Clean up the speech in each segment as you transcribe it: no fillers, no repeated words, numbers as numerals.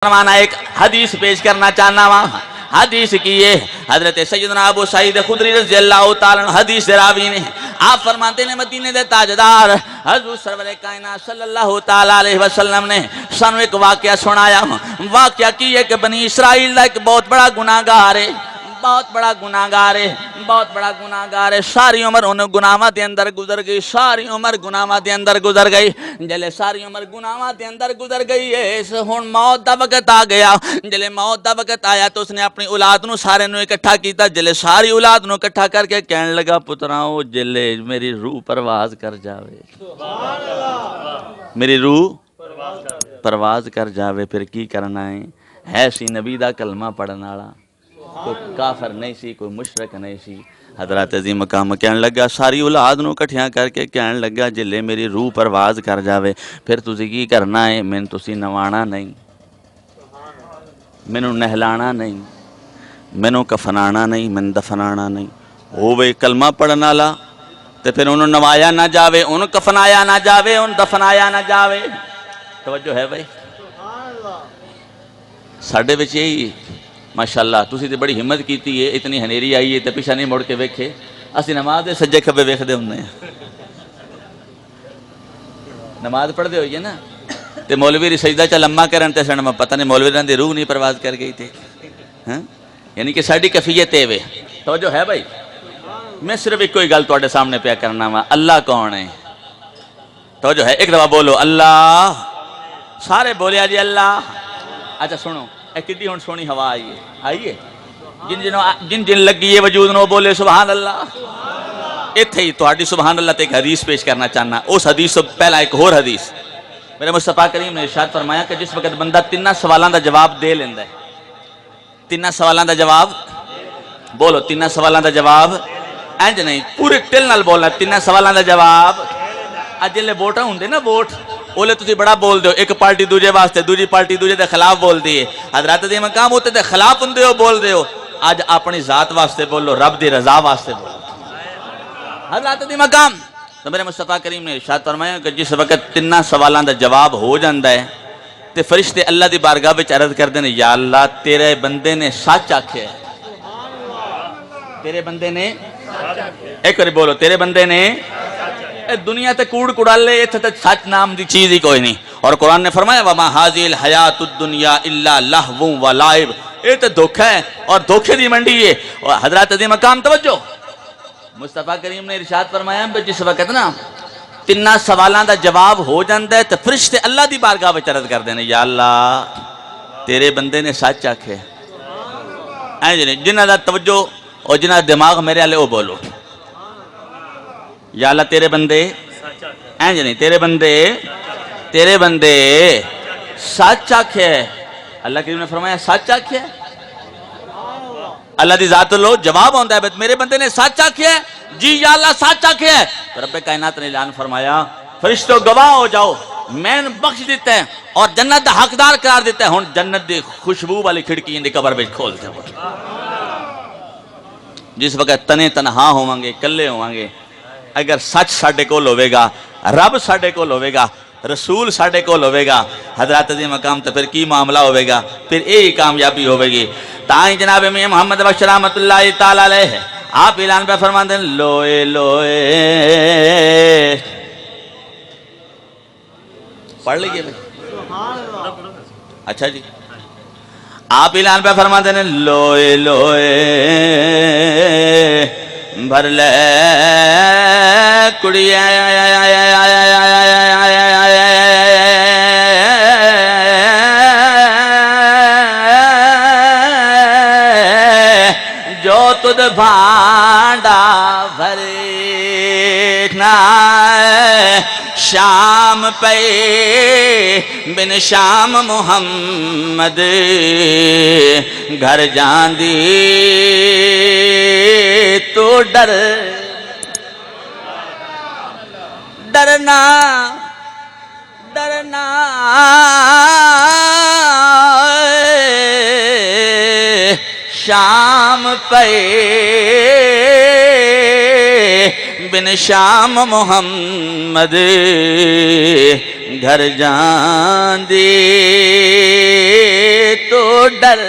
فرمانا ایک حدیث پیش کرنا چاہنا وہاں حدیث کی یہ حضرت سیدنا ابو سعید خدری رضی اللہ تعالیٰ عنہ حدیث راوی نے آپ فرماتے ہیں مدینے دے تاجدار حضور سرور کائنات صلی اللہ تعالیٰ علیہ وسلم نے سانو ایک واقعہ سنایا واقعہ کی ہے کہ بنی اسرائیل دا ایک بہت بڑا گناہگار ہے بہت بڑا گناہگار ہے ساری عمر انہوں گناہاں دے اندر گزر گئی ساری عمر گناہاں دے اندر گزر گئی جلے ساری عمر گناہاں دے اندر گزر گئی ہے ہن موت دا وقت آ گیا جلے موت دا وقت آیا تو اس نے اپنی اولاد نو سارے نو اکٹھا کیتا جلے ساری اولاد نو اکٹھا کر کے کہنے لگا پتراؤ جلے میری روح پرواز کر جاوے میری روح پرواز کر جاوے پھر کی کرنا ہے سی نبی دا کلمہ پڑھنا والا کوئی کافر نہیں سی کوئی مشرک نہیں سی حضرت عظیم مقام کہنے لگا ساری اولاد نو کٹھیاں کر کے کہنے لگا جلے میری روح پرواز کر جاوے پھر تسی کی کرنا ہے میں تسی نوانا نہیں میں نہلانا نہیں میں کفنانا نہیں میں دفنانا نہیں ہووے کلمہ پڑھنا والا تے پھر انہوں نوایا نہ جاوے انہوں کفنایا نہ جاوے انہوں دفنایا نہ جاوے توجہ ہے بھائی ساڑھے بچ یہی ماشاءاللہ تسی تے بڑی ہمت کیتی ہے اتنی ہنیری آئی ہے تے پیچھے نہیں مڑ کے ویکھے اسی نماز دے سجے کھبے ویکھ دے ہوندے ہیں نماز پڑھ دے ہوئی ہے نا تے مولوی سجدہ چا لمحہ کرن تے سن میں پتہ نہیں مولوی رہن دی روح نہیں پرواز کر گئی تھی یعنی کہ ساڑی کیفیت ہے وے توجہ ہے بھائی میں صرف ایک کوئی گل تواڈے سامنے پیا کرنا وا اللہ کون ہے توجہ ہے ایک دفعہ بولو اللہ سارے بولیا جی اللہ اچھا سنو اے کدی ہون سونی ہوا آئیے جن جن لگی ہے وجود نو بولے سبحان اللہ اتھے ہی تہاڈی سبحان اللہ تے ایک حدیث پیش کرنا چاہنا اس حدیث سے پہلا ایک اور حدیث میرے مصطفیٰ کریم نے ارشاد فرمایا کہ جس وقت بندہ تینہ سوالاں دا جواب دے لیندا ہے تینہ سوالاں دا جواب بولو تینہ سوالاں دا جواب انج نہیں پورے دل نال بولنا تینہ سوالاں دا جواب اجلے ووٹاں ہوندے نا ووٹ اولے تسی بڑا بول دیو ایک پارٹی دوجے واسطے دوجی پارٹی دوجے دے خلاف بول دیئے حضرات دے مقام ہوتے دے خلاف ہندے ہو بول دیو آج اپنی ذات واسطے بولو رب دی رضا واسطے بولو حضرات دے مقام تو میرے مصطفیٰ کریم نے ارشاد فرمایا کہ جس وقت تینہ سوالاں دا جواب ہو جاندا ہے تے فرشتے اللہ دی بارگاہ وچ عرض کردے نے یا اللہ تیرے بندے نے سچ آکھیا ہے تیرے بندے نے ایک بار بولو تیرے بندے نے دنیا تے کوڑ کڑالے اتھے تے سچ نام دی چیز ہی کوئی نہیں اور قرآن نے فرمایا وَمَا هَذِهِ الْحَيَاةُ الدُّنْيَا إِلَّا لَهْوٌ وَلَعِبٌ یہ تے دھوکہ ہے اور دھوکے دی منڈی ہے اور حضرات عظیم مقام توجہ مصطفیٰ کریم نے ارشاد فرمایا کہ جس وقت نا تینہ سوالاں دا جواب ہو جاندا ہے تے فرشتے اللہ دی بارگاہ وچ عرض کر دینے یا اللہ تیرے بندے نے سچ آکھے جنہاں دا توجہ اور جنہاں دماغ میرے والے او بولو یا اللہ تیرے بندے اینج نہیں تیرے بندے سچ آکھے اللہ کریم نے فرمایا سچ آکھے اللہ دی ذات لو جواب ہوندہ ہے میرے بندے نے سچ آکھے جی یا اللہ سچ آکھے تو رب کائنات نے اعلان فرمایا فرشتوں گواہ ہو جاؤ میں بخش دیتے ہیں اور جنت دا حقدار قرار دیتے ہیں ہن جنت دی خوشبو والی کھڑکی اندی قبر وچ کھولتے ہیں جس وقت تنے تنہا ہوواں گے کلے ہوواں گے اگر سچ ساڑھے کول ہوئے گا رب ساڑھے کول ہوئے گا رسول ساڑھے کول ہوئے گا حضرات عظیم مقام تو پھر کی معاملہ ہوئے گا پھر یہی کامیابی ہوئے گی تائیں جناب میں محمد بخش رحمت اللہ تعالیٰ علیہ آپ اعلان پہ فرمان دیں لوئے لوئے پڑھ لیجئے بھائی اچھا جی آپ اعلان پہ فرمان دیں لوئے لوئے بھر لے کڑی جو تجھ بھانڈا بھرنا شام پہ بن شام محمد گھر جاندی تو ڈرنا شام پہ بن شام محمد گھر جان دے تو ڈر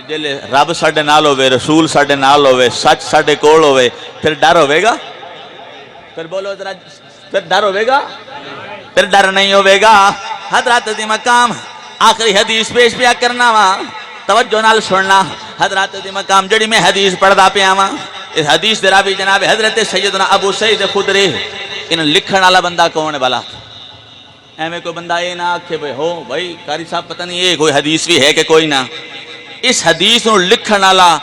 جلے رب ساڈے نال ہوئے رسول ساڈے نال ہوئے سچ ساڈے کول ہوئے پھر ڈر ہوئے گا پھر بولو ذرا پھر ڈر ہوئے گا پھر ڈر نہیں ہوئے گا حضرات دی مقام آخری حدیث پیش پیا کرنا وا توجہ نال سننا حضرات دی مقام جڑی میں حدیث پڑھدا پیا وا اس حدیث دے راوی جناب حضرت سیدنا ابو سعید خدری ان لکھن والا بندہ کون ہے بلا ایویں کوئی بندہ یہ نہ آکھے بھائی ہو بھائی قاری صاحب پتہ نہیں یہ کوئی حدیث بھی ہے کہ کوئی نہ اس حدیث نو لکھن والا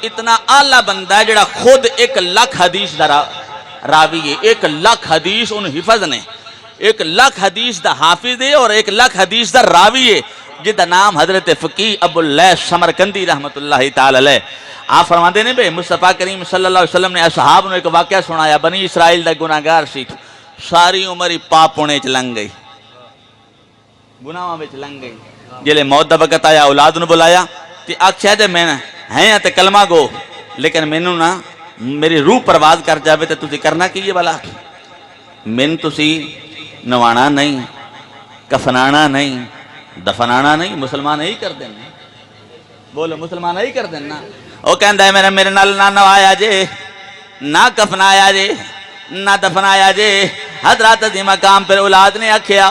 اتنا اعلیٰ بندہ ہے جڑا خود 1,00,000 حدیث دا راوی ہے 1,00,000 حدیث ان حفظ نے 1,00,000 حدیث دا حافظ ہے اور 1,00,000 حدیث دا راوی ہے جدا نام حضرت فقیہ ابو اللیث سمرقندی رحمت اللہ تعالی علیہ آپ فرماتے ہیں بھئی مصطفیٰ کریم صلی اللہ علیہ وسلم نے اصحاب نے ایک واقعہ سنایا بنی اسرائیل دا گناہگار سی ساری عمر ہی پاپ ہونے چ لنگ گئی گناہاں وچ لنگ گئی جلے موت دا وقت آیا اولاد نو بلایا تے آکھیا تے میں ہیں تے کلمہ گو لیکن مینوں نہ میری روح پرواز کر جاوے تے تسی کرنا کی ہے بلا مین تسی نوانا نہیں کفنانا نہیں دفنانا نہیں مسلمان ہی کر دینا بولو مسلمان ہی کر دینا وہ کہندا ہے میرے نال نہ نوایا جے نہ کفنایا جے نہ دفنایا جے حضرات دی مقام پر اولاد نے آکھیا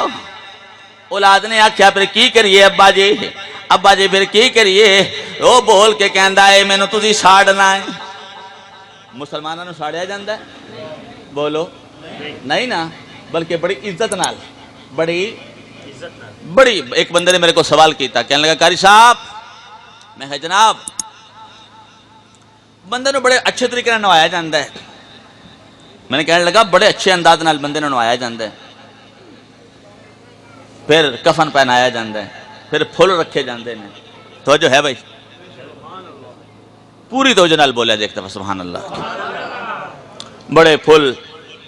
پھر کی کریے ابا جی پھر کی کریے وہ بول کے کہندا ہے مینوں تسی ساڑنا ہے مسلمانوں نے ساڑیا جاندا ہے بولو نہیں نا بلکہ بڑی عزت نال بڑی ایک بندے نے میرے کو سوال کیتا کہنے لگا قاری صاحب میں کہا جناب بندے نے بڑے اچھے طریقے نال نوایا جاندا ہے میں نے کہنے لگا بڑے اچھے انداز نال بندے نے نوایا جاندا ہے پھر کفن پہنایا جاندا ہے پھر پھول رکھے جاندے نے توجہ ہے بھائی پوری توجہ نال بولیا دیکھتا سبحان اللہ بڑے پھول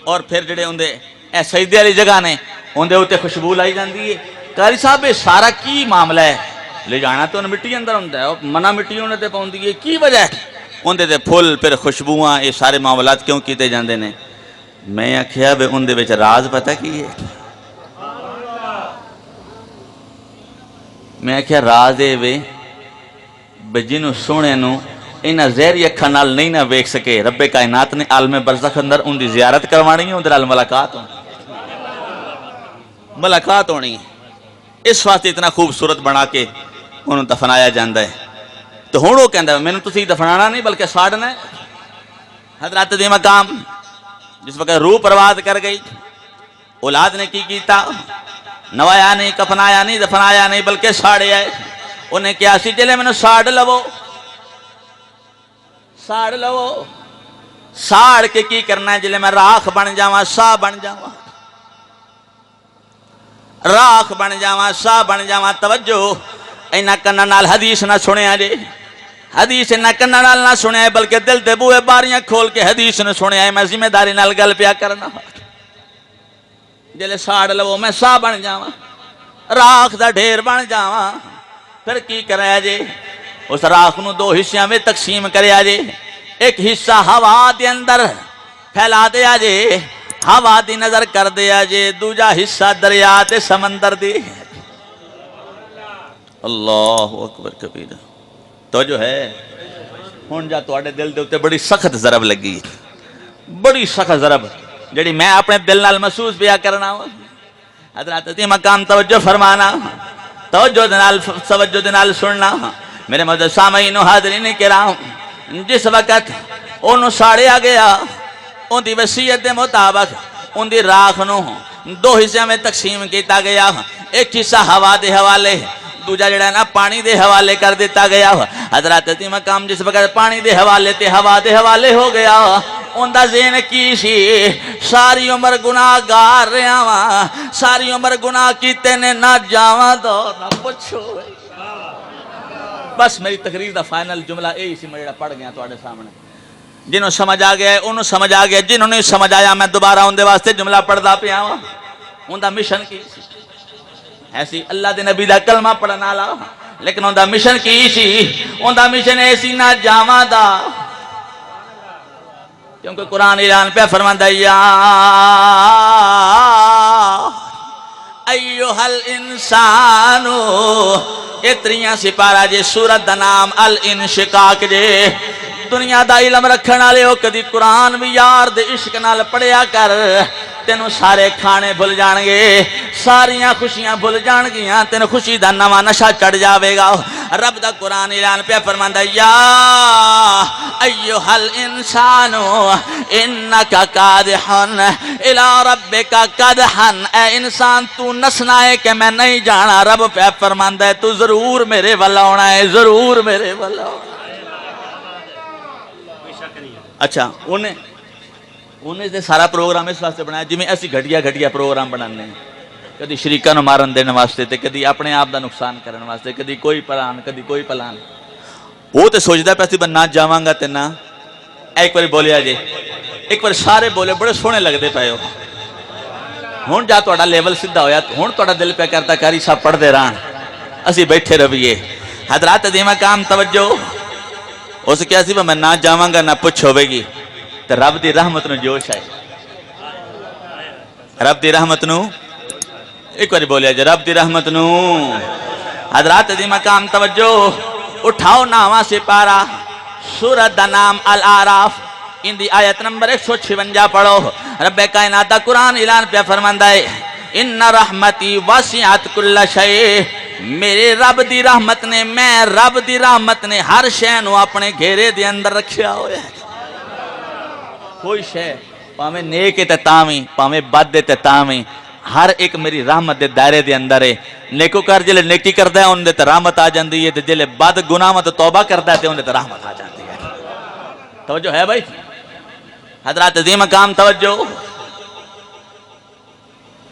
اور پھر جڑے ہوندے اے سجدے والی جگہ نے ہوندے اوتے خوشبو لائی جاندی ہے قاری صاحب یہ سارا کی معاملہ ہے لے جانا تو مٹی اندر ہوندا ہے منا مٹی ہونے تے پوندی ہے کی وجہ ہے ہوندے تے پھول پھر خوشبوواں یہ سارے معاملات کیوں کیتے جاندے نے میں آکھیا بے اون دے وچ راز پتہ کی ہے میں آکھیا راز اے وے بے جنوں سونے نو انہاں زہری اکھاں نال نہیں نہ ویکھ سکے رب کائنات نے عالم برزخ اندر ان دی زیارت کروانی ہے اندر ملاقات ہونی اس واسطے اتنا خوبصورت بنا کے انہوں دفنایا جاندا ہے تو ہن وہ کہندا ہے مینوں تسی دفنانا نہیں بلکہ ساڑنا ہے حضرات دی مقام جس وقت روح پرواز کر گئی اولاد نے کی کیتا نوایا نہیں کفنایا نہیں دفنایا نہیں بلکہ ساڑیا ہے انہیں کیا سی چلے میں نے ساڑ لو ساڑ کے کی کرنا ہے جلے میں راکھ بن جاواں سا بن جاواں راکھ بن جاواں سا بن جاواں توجہ اینا کنہ نال حدیث نہ سنیا جے حدیث اینا کنہ نال نہ سنیا ہے بلکہ دل تے بوئے باریاں کھول کے حدیث نہ سنیا ہے میں ذمہ داری نال گل پیا کرنا جلے ساڑ لو میں سا بن جاواں راکھ دا ڈھیر بن جاواں پھر کی کریا جے اس راکھ نو 2 حصیاں میں تقسیم کریا جے ایک حصہ ہوا دے اندر پھیلا دیا جے ہوا دی نظر کر دیا جے دوجا حصہ دریا تے سمندر دی اللہ اکبر کبیر تو جو ہے ہن جا تواڈے دل دے اوتے بڑی سخت ضرب لگی بڑی سخت ضرب جڑی میں اپنے دل نال محسوس پیا کرنا حضرات دی مقام توجہ فرمانا توجہ نال سننا میرے معزز سامعین و حاضرین کرام جس وقت انہوں ساڑیا گیا ان دی وصیت دے مطابق ان دی راکھ نو 2 حصے میں تقسیم کیتا گیا ایک حصہ ہوا دے حوالے دوجا جڑا نا پانی دے حوالے کر دیتا گیا حضرات دی مقام جس وقت پانی دے حوالے تے ہوا دے حوالے ہو گیا ان دا ذہن کی سی ساری عمر گناہ گار رہا وا ساری عمر گناہ کیتے نے نہ جاواں تو نہ پوچھو بس میری تقریر دا فائنل جملہ یہی سی میں جڑا پڑھ گیا تواڈے سامنے جنہوں سمجھ آ گیا ہے انہوں سمجھ آ گیا جنہوں نے سمجھ آیا میں دوبارہ ان دے واسطے جملہ پڑھدا پیا ہوں ان دا مشن کی ایسی اللہ دے نبی دا کلمہ پڑھن والا لیکن ان دا مشن کی سی ان دا مشن ایسی نہ جاواں دا کیونکہ قرآن اعلان پہ فرماندا یا ایوہل انسانو اتریاں سپارہ جے سورت دا نام الانشقاق جے دنیا دا علم رکھن والے ہو کدی قرآن بھی یار دے عشق نال پڑھیا کر تینوں سارے کھانے بھول جان گے ساریاں خوشیاں بھول جان گیاں تینوں خوشی دا نواں نشہ چڑھ جاوے گا رب دا قرآن اعلان پہ فرماندا یا ایھا الانسانو انکا قادحن الی ربک قدحن اے انسان تو نسنا ہے کہ میں نہیں جانا رب پہ فرماندا ہے تو ضرور میرے ول آنا ہے ضرور میرے ول آنا اچھا انہیں سے سارا پروگرام اس واسطے بنایا جی میں ایسی گھٹیا پروگرام بنانے ہیں کدی شریکاں نو مارن دینے واسطے تے کدی اپنے آپ دا نقصان کرنے واسطے کدی کوئی پلان کدی کوئی پلان وہ تے سوچدا پیا سی میں نہ جاواں گا تے نہ ایک بار بولیا جی ایک بار سارے بولے بڑے سونے لگدے پئے ہو ہن جا تہاڈا لیول سیدھا ہویا ہن تہاڈا دل پہ کردا کاری صاحب پڑھ دے رہن اسی بیٹھے رویے حضرات عظیم کام توجہ اس کیا سی میں نہ جاواں گا نہ پوچھ ہوے گی تے رب دی رحمت نو جوش آئے رب دی رحمت نو ایک بار بولیا جی رب دی رحمت نو حضرات عظیم مقام توجہ اٹھاؤ ناواں سپارہ سورت دا نام الاعراف ان دی آیت نمبر 156 پڑھو رب کائنات دا قرآن اعلان پہ فرماندا ہے ان رحمتی وسعت کل شیء میرے رب دی رحمت نے میں رب دی رحمت نے ہر شے نو اپنے گھیرے دے اندر رکھیا ہویا ہے کوئی شے پاویں نیک تے تاویں پاویں بد تے تاویں ہر ایک میری رحمت دے دائرے دے اندر ہے نیکوکار جلے نیکی کردا ہے ان دے تے رحمت آ جاندی ہے تے جلے بد گناہ تے توبہ کردا ہے تے ان دے تے رحمت آ جاندی ہے توجہ ہے بھائی حضرات عظیم مقام توجہ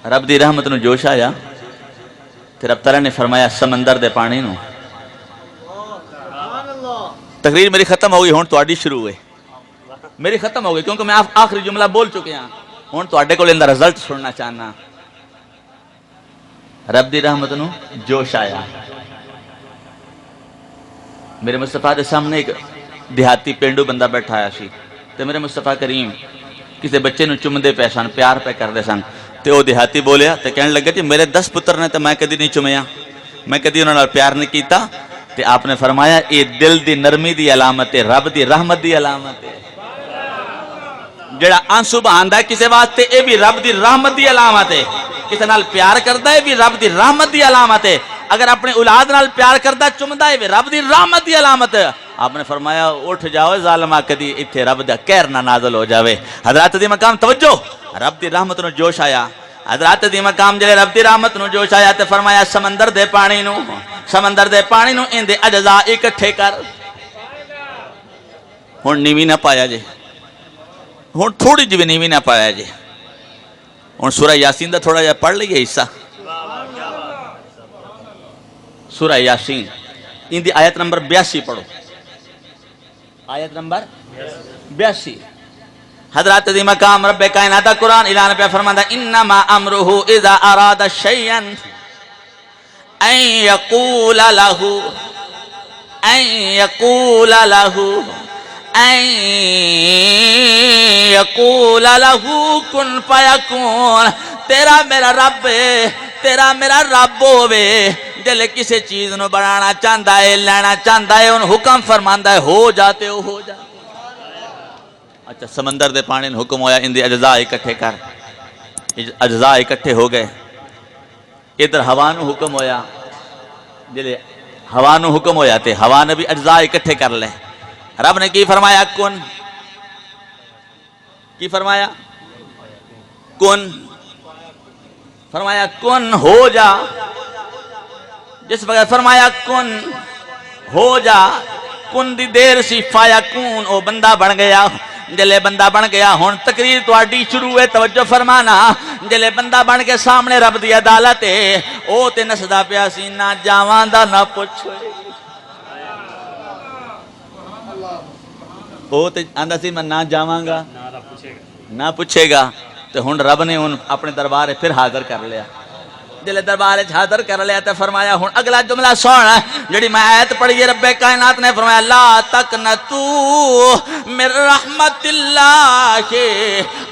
رب دی رحمت نو جوش آیا تے رب تعالیٰ نے فرمایا سمندر دے پانی نو تقریر میری ختم ہو گئی ہون تواڈی شروع ہوئے میری ختم ہو گئی کیونکہ میں آخری جملہ بول چکے ہیں ہون تواڈے کول اندر رزلٹ سننا چاہنا رب دی رحمت نو جوش آیا میرے مصطفیٰ دے سامنے ایک دیہاتی پینڈو بندہ بیٹھا آیا سی تے میرے مصطفیٰ کریم کسی بچے نو چمدے پہ سن پیار پہ کر دے سن تے وہ دیہاتی بولیا تے کہنے لگا جی میرے 10 پتر نے تے میں کدی نہیں چمیا میں کدی انہوں نے پیار نہیں کیتا تے آپ نے فرمایا یہ دل دی نرمی دی علامت ہے رب دی رحمت دی علامت ہے جڑا آنسو بہاندا ہے کسی واسطے اے بھی رب دی رحمت دی علامت ہے کسی نال پیار کردا ہے بھی رب دی رحمت دی علامت ہے اگر اپنے اولاد نال پیار کردا چمدا ہے بھی رب دی رحمت دی علامت ہے آپ نے فرمایا اٹھ جاؤ ظالما کدی ایتھے رب دا قہر نہ نازل ہو جاوے حضرات دی مقام توجہ رب دی رحمت نو جوش آیا حضرات دی مقام جلے رب دی رحمت نو جوش آیا تے فرمایا سمندر دے پانی نو ان دے اجزاء اکٹھے کر ہن نیوی نہ پایا جے ہن تھوڑی جی نیوی نہ پایا جے ہن سورہ یاسین دا تھوڑا جا پڑھ لئیے حصہ سورہ یاسین ان دی آیت نمبر 82 پڑھو آیت نمبر 82 حضرات عظیم مقام رب کائنات دا قرآن اعلان پہ فرماندا انما امرہ اذا اراد شیئا ان یقول لہو کن فیکون تیرا میرا رب ہووے جلے کسی چیز نو بنانا چاہتا ہے لینا چاہتا ہے ان حکم فرماندا ہے ہو جاتے ہو جاتے اچھا سمندر دے پانی نے حکم ہویا ان دے اجزاء اکٹھے کر اجزاء اکٹھے ہو گئے ادھر ہوا نو حکم ہویا جلے ہوا نو حکم ہویا تے ہوا نے بھی اجزاء اکٹھے کر لے رب نے کی فرمایا کن فرمایا کن ہو جا جس وقت فرمایا کن ہو جا کن دی دیر سی فایا کون او بندہ بن گیا جلے بندہ بن گیا ہون تقریر تواڈی شروع ہے توجہ فرمانا جلے بندہ بن کے سامنے رب دی عدالت ہے او تے نسدا پیا سی نہ جاواں دا نہ پوچھے او تے آندا سی میں نہ جاواں گا نہ پوچھے گا تے ہن رب نے ان اپنے دربار پھر حاضر کر لیا جلے دربار حاضر کر لیا تے فرمایا ہن اگلا جملہ سن جڑی میں آیت پڑھی رب کائنات نے فرمایا لا تقنطو من رحمت اللہ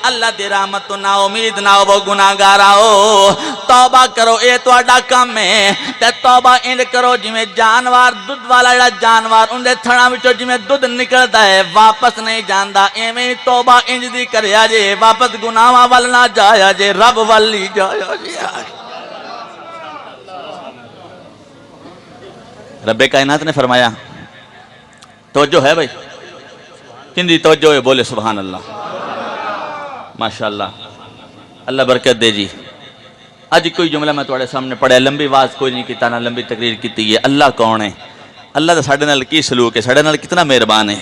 اللہ دی رحمت تو نا امید نہ ہو گناہگار آؤ توبہ کرو اے تہاڈا کم ہے تے توبہ انج کرو جویں جانور دودھ والا جڑا جانور اون دے تھڑاں وچوں جویں دودھ نکلدا ہے واپس نہیں جاندا ایویں توبہ انج دی کریا جے واپس گناہاں ول نہ جایا جے رب ول ہی جایا جے رب کائنات نے فرمایا توجہ ہے بھائی کندی توجہ ہے بولے سبحان اللہ ماشاءاللہ اللہ برکت دے جی اج کوئی جملہ میں تواڈے سامنے پڑھیا لمبی واز کوئی نہیں کیتا نہ لمبی تقریر کیتی ہے اللہ کون ہے اللہ دا ساڈے نال کی سلوک ہے ساڈے نال کتنا مہربان ہے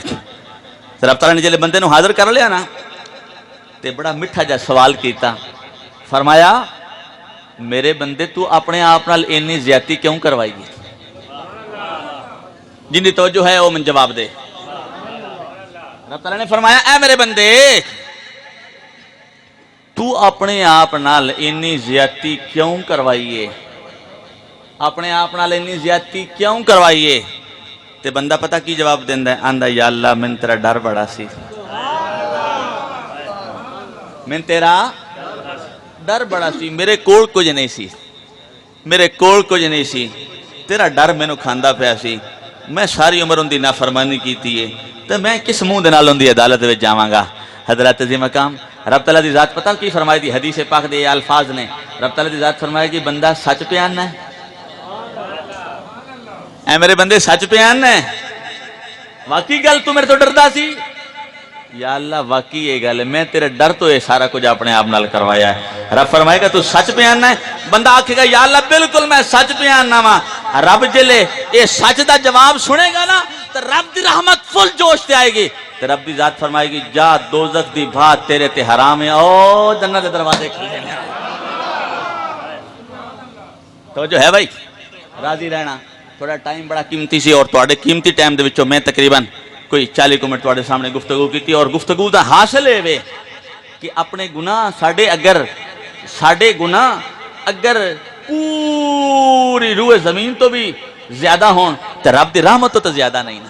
رب تعالیٰ نے جلے بندے نو حاضر کر لیا نا تے بڑا میٹھا جا سوال کیتا فرمایا میرے بندے تو اپنے آپ نال اینی زیادتی کیوں کروائی گی جن دی توجہ ہے وہ من جواب دے رب تعالیٰ نے فرمایا اے میرے بندے تو اپنے آپ نال اینی زیادتی کیوں کروائیے اپنے آپ نال اینی زیادتی کیوں کروائیے تے بندہ پتہ کی جواب دیندا ہے آندا یا اللہ من تیرا ڈر بڑا سی من تیرا ڈر بڑا سی میرے کول کچھ نہیں سی میرے کول کچھ نہیں سی تیرا ڈر مینوں کھاندا پیا سی میں ساری عمر ان دی نافرمانی کیتی ہے تو میں کس منہ دے نال ان دی عدالت وچ جاواں گا حضرات عظیم مقام رب تعالیٰ دی ذات پتہ کی فرمائی دی حدیث پاک دے الفاظ نے رب تعالیٰ دی ذات فرمائے کہ بندہ سچ پہ آنا ہے اے میرے بندے سچ پہ آنا ہے واقعی گل تو میرے تو ڈردا سی یا اللہ واقعی یہ گل ہے میں تیرے ڈر تو یہ سارا کچھ اپنے آپ نال کروایا ہے رب فرمائے گا تو سچ پہ آنا ہے بندہ آکھے گا یا اللہ بالکل میں سچ پہ آنا وا رب جلے یہ سچ دا جواب سنے گا نا تو رب دی رحمت فل جوش تے آئے گی تو رب دی ذات فرمائے گی جا دوزخ دی بھات تیرے تے حرام ہے او جنت دے دروازے کھلے ہیں تو جو ہے بھائی راضی رہنا تھوڑا ٹائم بڑا قیمتی سی اور تواڈے قیمتی ٹائم دے وچوں میں تقریباً کوئی 40 منٹ تواڈے سامنے گفتگو کی اور گفتگو دا حاصل ہے وے کہ اپنے گناہ ساڈے گناہ اگر پوری روح زمین تو بھی زیادہ ہون تو رب دی رحمت تو زیادہ نہیں نا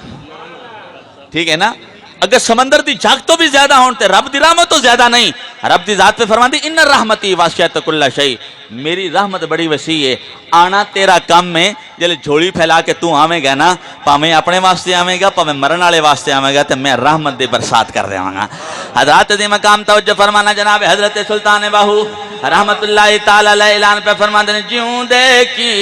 ٹھیک ہے نا اگر سمندر دی جھاگ تو بھی زیادہ ہون تو رب دی رحمت تو زیادہ نہیں رب دی ذات پہ فرمان دی ان رحمتی واسعت کل شیء میری رحمت بڑی وسیع ہے آنا تیرا کام میں جلے جھولی پھیلا کے تو آویں گا نا پاویں اپنے واسطے آویں گا پاویں مرن والے واسطے آویں گا تو میں رحمت دی برسات کر دیواں گا حضرات دی مقام توجہ فرمانا جناب حضرت سلطان باہو رحمت اللہ تعالی علیہ اعلان پہ فرماتے ہیں جیوں دے کی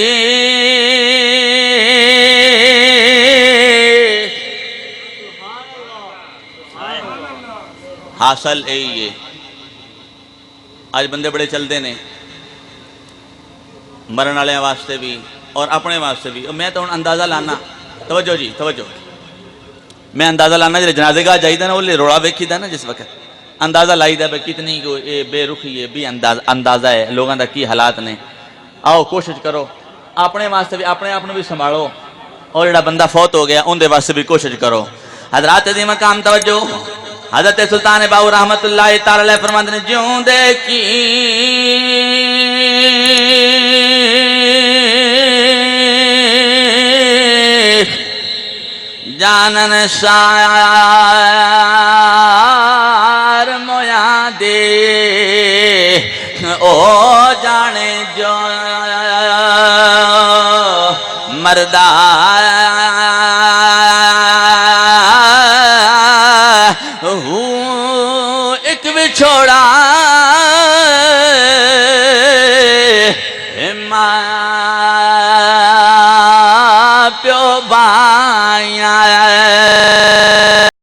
حاصل ہے آج بندے بڑے چلتے نے مرن والے واسطے بھی اور اپنے واسطے بھی میں تو اندازہ لانا توجہ جی توجہ میں اندازہ لانا جب جنازے گاہ جائیدا نا وہ روڑا ویکھی دا نا جس وقت اندازہ لائی دا کتنی بے رخی ہے بھی اندازہ ہے لوگوں دا کی حالات نے آؤ کوشش کرو اپنے واسطے بھی اپنے آپ بھی سنبھالو اور جڑا بندہ فوت ہو گیا ان دے واسطے بھی کوشش کرو حضرات دی مقام توجہ حضرت سلطان باہو رحمت اللہ تعالی علیہ فرماتے ہیں جیوں دے کی جانن شاعر مویا دے او جانے جو مردہ ایک بچھوڑا ماں پیو بائیاں